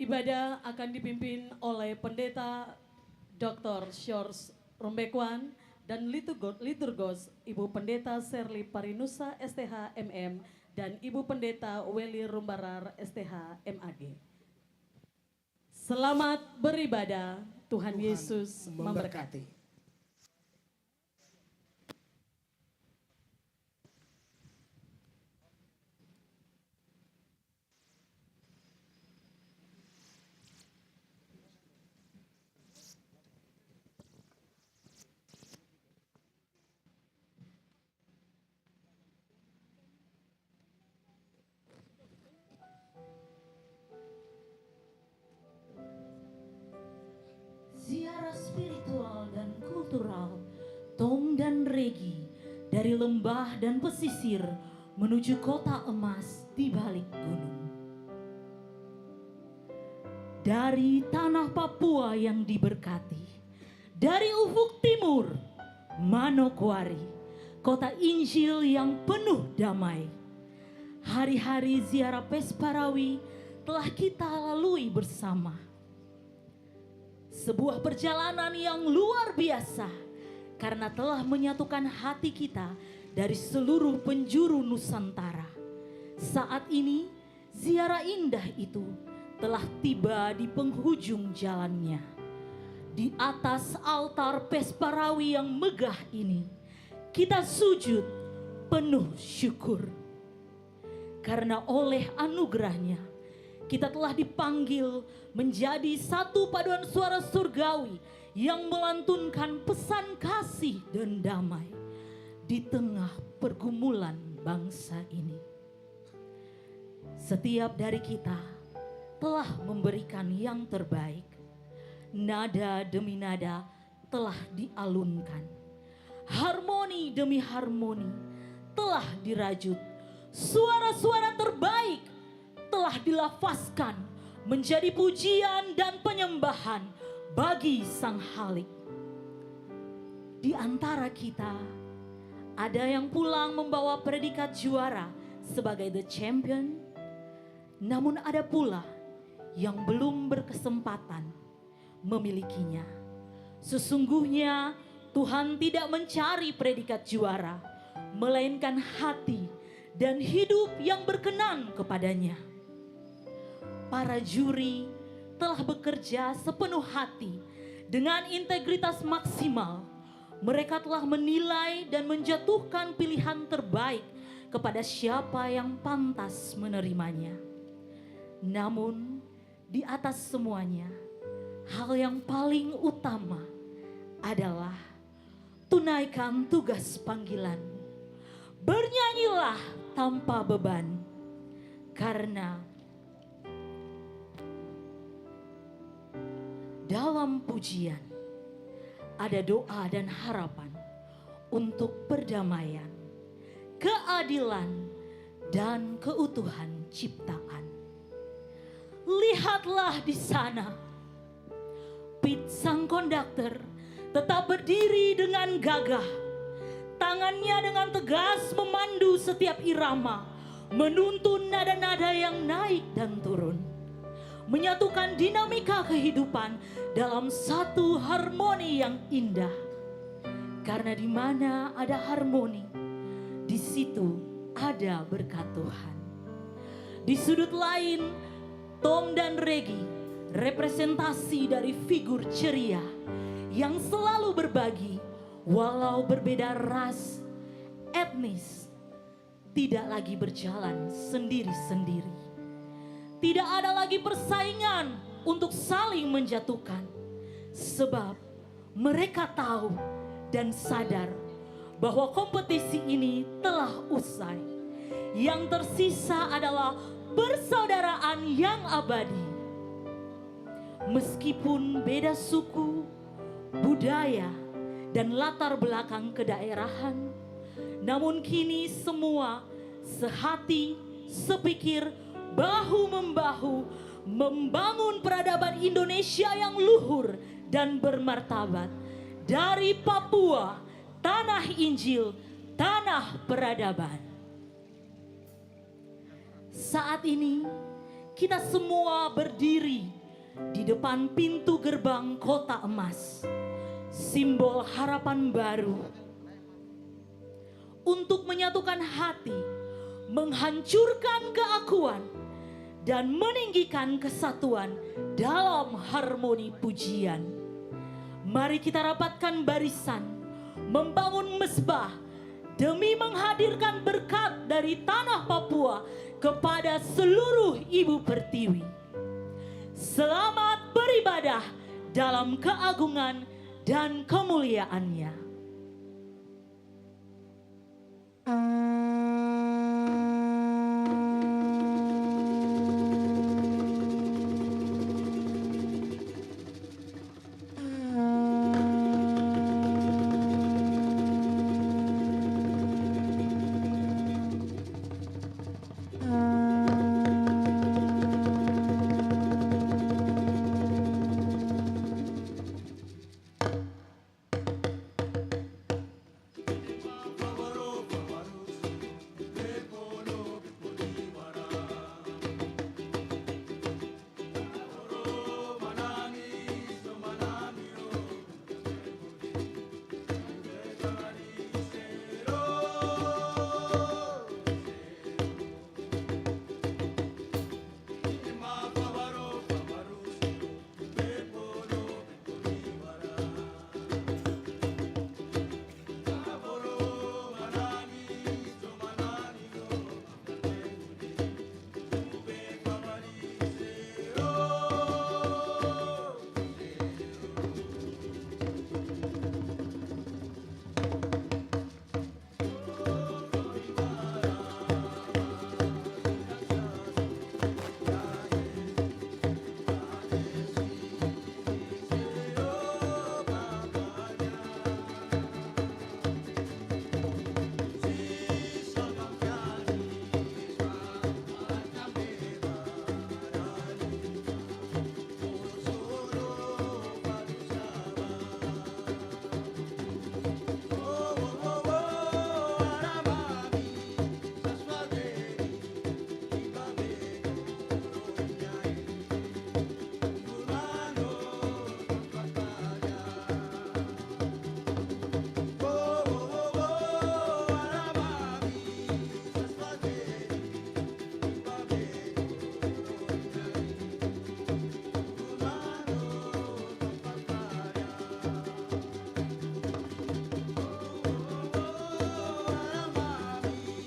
Ibadah akan dipimpin oleh Pendeta Dr. Shores Rombekwan dan liturgos Ibu Pendeta Serli Parinusa STH MM dan Ibu Pendeta Weli Rumbarar STH MAG. Selamat beribadah, Tuhan Yesus memberkati. Ziarah spiritual dan kultural Tom dan Regi dari lembah dan pesisir menuju kota emas di balik gunung. Dari tanah Papua yang diberkati, dari ufuk timur Manokwari, kota Injil yang penuh damai. Hari-hari ziarah Pesparawi telah kita lalui bersama. Sebuah perjalanan yang luar biasa karena telah menyatukan hati kita dari seluruh penjuru Nusantara. Saat ini ziarah indah itu telah tiba di penghujung jalannya. Di atas altar Pesparawi yang megah ini kita sujud penuh syukur. Karena oleh anugerahnya kita telah dipanggil menjadi satu paduan suara surgawi yang melantunkan pesan kasih dan damai di tengah pergumulan bangsa ini. Setiap dari kita telah memberikan yang terbaik. Nada demi nada telah dialunkan. Harmoni demi harmoni telah dirajut. Suara-suara terbaik telah dilafazkan menjadi pujian dan penyembahan bagi Sang Halik. Di antara kita ada yang pulang membawa predikat juara sebagai the champion, namun ada pula yang belum berkesempatan memilikinya. Sesungguhnya Tuhan tidak mencari predikat juara, melainkan hati dan hidup yang berkenan kepadanya. Para juri telah bekerja sepenuh hati dengan integritas maksimal. Mereka telah menilai dan menjatuhkan pilihan terbaik kepada siapa yang pantas menerimanya. Namun di atas semuanya, hal yang paling utama adalah tunaikan tugas panggilanmu. Bernyanyilah tanpa beban, karena dalam pujian ada doa dan harapan untuk perdamaian, keadilan, dan keutuhan ciptaan. Lihatlah di sana, Pete sang konduktor tetap berdiri dengan gagah. Tangannya dengan tegas memandu setiap irama, menuntun nada-nada yang naik dan turun. Menyatukan dinamika kehidupan dalam satu harmoni yang indah. Karena di mana ada harmoni, di situ ada berkat Tuhan. Di sudut lain, Tom dan Regi representasi dari figur ceria yang selalu berbagi walau berbeda ras, etnis, tidak lagi berjalan sendiri-sendiri. Tidak ada lagi persaingan untuk saling menjatuhkan. Sebab mereka tahu dan sadar bahwa kompetisi ini telah usai. Yang tersisa adalah persaudaraan yang abadi. Meskipun beda suku, budaya, dan latar belakang kedaerahan, namun kini semua sehati, sepikir, bahu-membahu membangun peradaban Indonesia yang luhur dan bermartabat. Dari Papua, tanah Injil, tanah peradaban. Saat ini kita semua berdiri di depan pintu gerbang kota emas, simbol harapan baru untuk menyatukan hati, menghancurkan keakuan, dan meninggikan kesatuan dalam harmoni pujian. Mari kita rapatkan barisan, membangun mesbah demi menghadirkan berkat dari tanah Papua kepada seluruh Ibu Pertiwi. Selamat beribadah dalam keagungan dan kemuliaannya.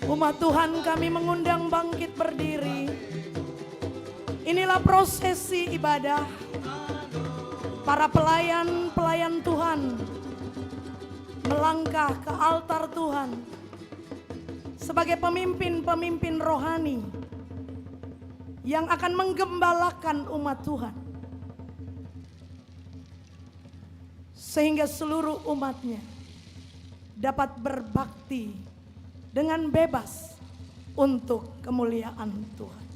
Umat Tuhan, kami mengundang bangkit berdiri. Inilah prosesi ibadah para pelayan-pelayan Tuhan melangkah ke altar Tuhan sebagai pemimpin-pemimpin rohani yang akan menggembalakan umat Tuhan sehingga seluruh umatnya dapat berbakti dengan bebas untuk kemuliaan Tuhan.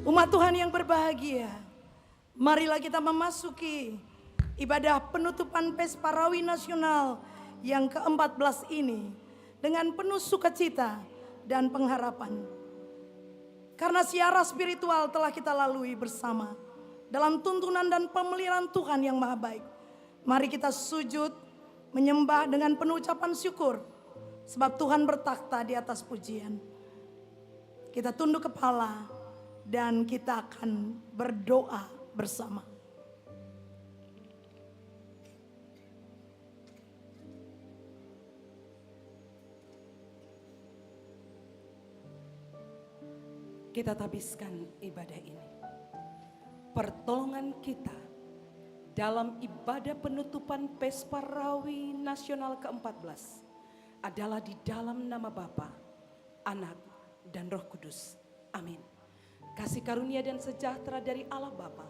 Umat Tuhan yang berbahagia, marilah kita memasuki ibadah penutupan Pesparawi Nasional yang ke-14 ini dengan penuh sukacita dan pengharapan. Karena siara spiritual telah kita lalui bersama dalam tuntunan dan pemeliharaan Tuhan yang maha baik. Mari kita sujud menyembah dengan penuh ucapan syukur, sebab Tuhan bertakhta di atas pujian. Kita tunduk kepala dan kita akan berdoa bersama. kita habiskan ibadah ini. Pertolongan kita dalam ibadah penutupan Pesta Rawi Nasional ke-14 adalah di dalam nama Bapa, Anak, dan Roh Kudus. Amin. Kasih karunia dan sejahtera dari Allah Bapa,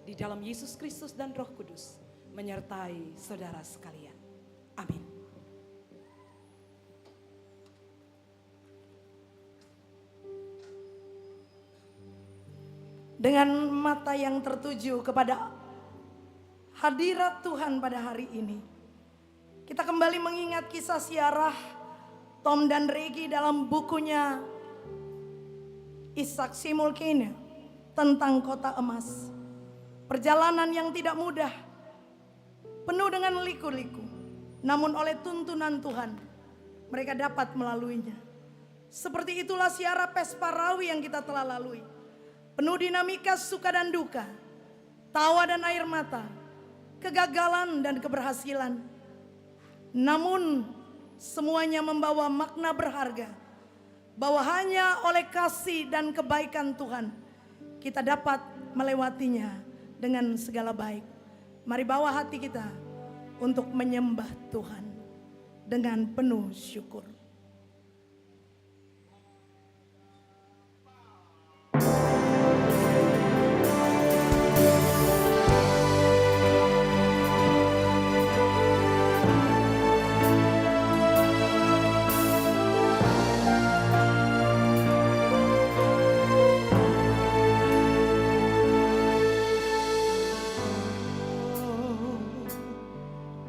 di dalam Yesus Kristus dan Roh Kudus, menyertai saudara sekalian. Amin. Dengan mata yang tertuju kepada hadirat Tuhan pada hari ini, kita kembali mengingat kisah siarah Tom dan Regi dalam bukunya Ishak Simulkine tentang kota emas. Perjalanan yang tidak mudah, penuh dengan liku-liku, namun oleh tuntunan Tuhan mereka dapat melaluinya. Seperti itulah siarah Pesta Rawi yang kita telah lalui, penuh dinamika suka dan duka, tawa dan air mata, kegagalan dan keberhasilan. Namun semuanya membawa makna berharga, bahwa hanya oleh kasih dan kebaikan Tuhan kita dapat melewatinya dengan segala baik. Mari bawa hati kita untuk menyembah Tuhan dengan penuh syukur.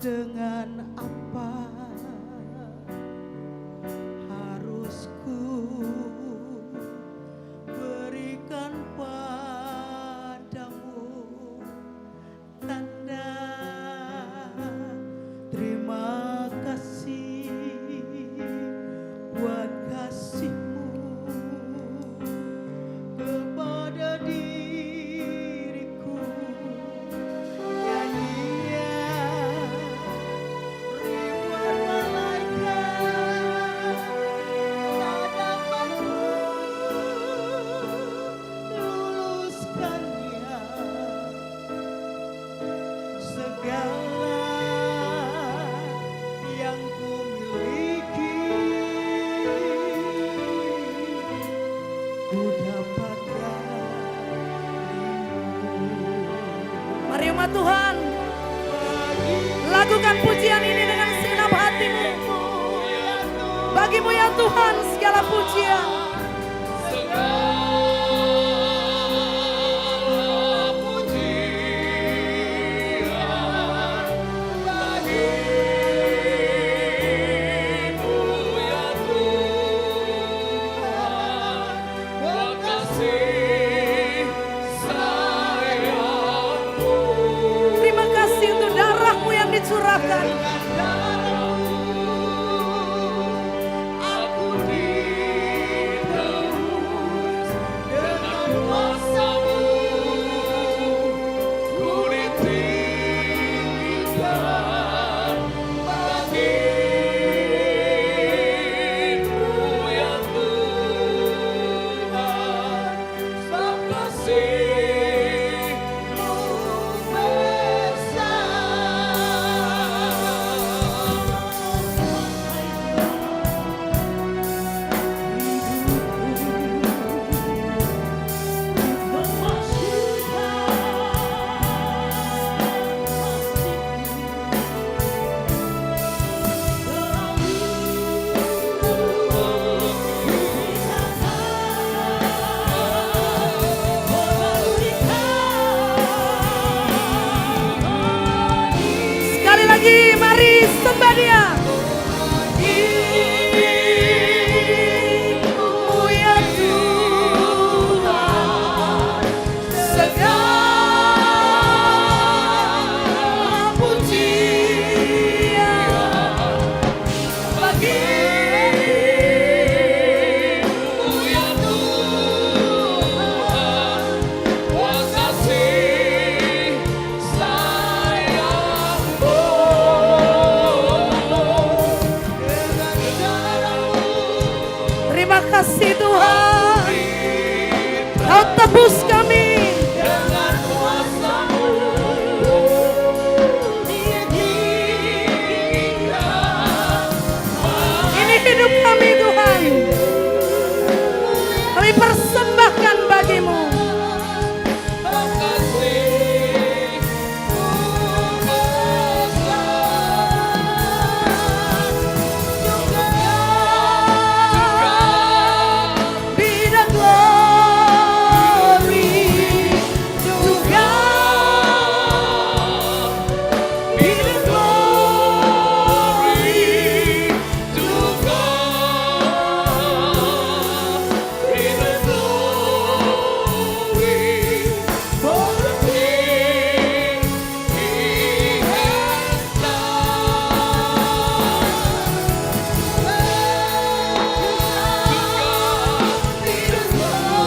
Dengan apa harus ku berikan padamu tanda terima kasih buat kasihmu kepada diriku. Mari umat Tuhan, lakukan pujian ini dengan segenap hatimu. Bagimu ya Tuhan segala pujian. Terima kasih untuk darahmu yang dicurahkan. tebus kami. Ini hidup kami Tuhan. Kami persembahkan bagimu. Be the glory to God. Be the glory to God. Be the glory for the things He has done.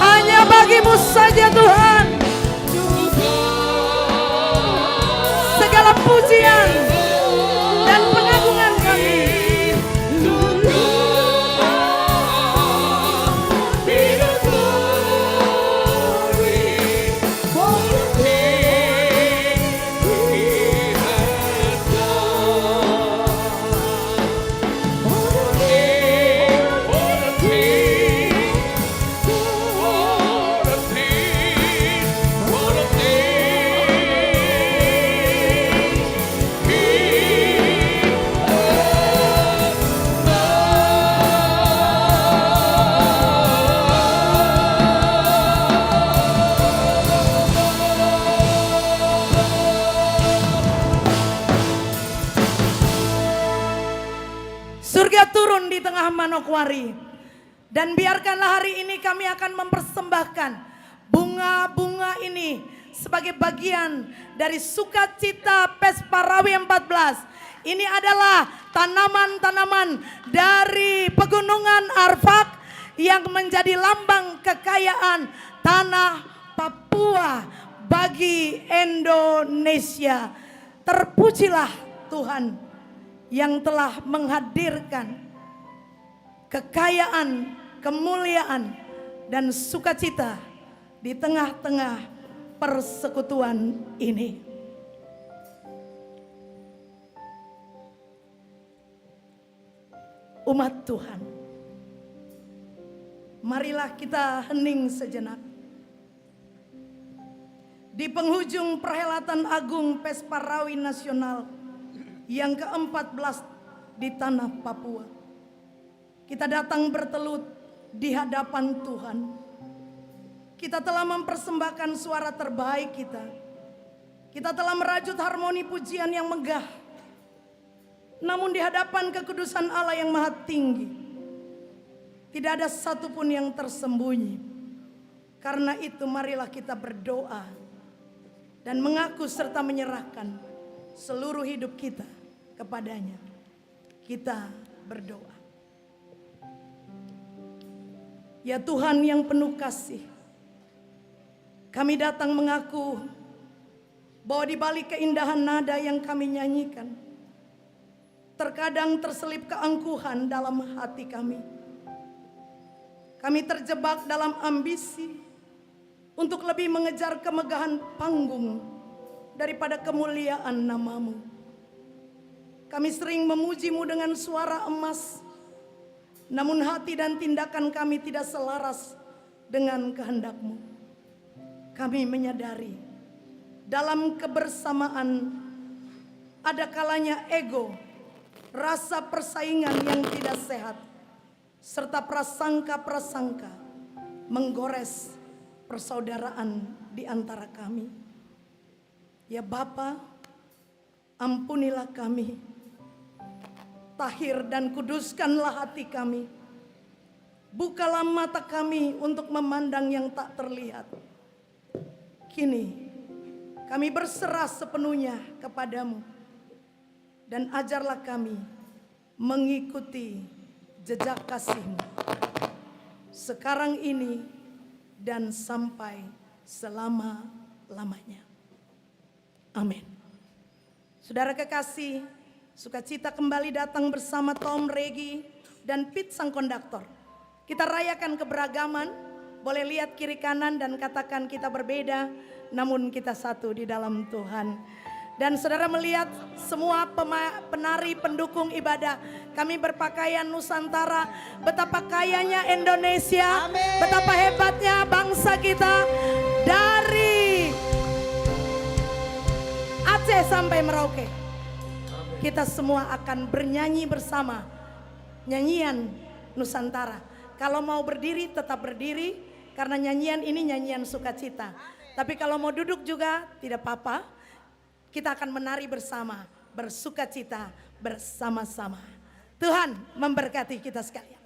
Hanya bagimu saja Tuhan segala pujian dan pengagungan kami. Surga turun di tengah Manokwari. Dan biarkanlah hari ini kami akan mempersembahkan bunga-bunga ini sebagai bagian dari sukacita Pes Parawi 14. Ini adalah tanaman-tanaman dari pegunungan Arfak yang menjadi lambang kekayaan tanah Papua bagi Indonesia. Terpujilah Tuhan yang telah menghadirkan kekayaan, kemuliaan, dan sukacita di tengah-tengah persekutuan ini. Umat Tuhan, marilah kita hening sejenak. Di penghujung perhelatan agung Pes Parawi Nasional yang ke-14 di tanah Papua, kita datang bertelut di hadapan Tuhan. Kita telah mempersembahkan suara terbaik kita. Kita telah merajut harmoni pujian yang megah. Namun di hadapan kekudusan Allah yang maha tinggi, tidak ada satupun yang tersembunyi. Karena itu marilah kita berdoa dan mengaku serta menyerahkan seluruh hidup kita kepadanya. Kita berdoa. Ya Tuhan yang penuh kasih, kami datang mengaku bahwa di balik keindahan nada yang kami nyanyikan, terkadang terselip keangkuhan dalam hati kami. Kami terjebak dalam ambisi untuk lebih mengejar kemegahan panggung daripada kemuliaan namamu. Kami sering memujimu dengan suara emas, namun hati dan tindakan kami tidak selaras dengan kehendakmu. Kami menyadari dalam kebersamaan ada kalanya ego, rasa persaingan yang tidak sehat, serta prasangka-prasangka menggores persaudaraan di antara kami. Ya Bapa, ampunilah kami, tahir dan kuduskanlah hati kami. Bukalah mata kami untuk memandang yang tak terlihat. Kini kami berserah sepenuhnya kepadamu, dan ajarlah kami mengikuti jejak kasih-Mu sekarang ini dan sampai selama-lamanya. Amin. Saudara kekasih, sukacita kembali datang bersama Tom, Regi, dan Pete sang konduktor. Kita rayakan keberagaman Boleh lihat kiri kanan dan katakan kita berbeda, namun kita satu di dalam Tuhan. Dan saudara melihat semua penari pendukung ibadah, kami berpakaian Nusantara, betapa kayanya Indonesia, betapa hebatnya bangsa kita dari Aceh sampai Merauke. Kita semua akan bernyanyi bersama nyanyian Nusantara. Kalau mau berdiri tetap berdiri, karena nyanyian ini nyanyian sukacita. Tapi kalau mau duduk juga tidak apa-apa. Kita akan menari bersama, bersukacita bersama-sama. Tuhan memberkati kita sekalian.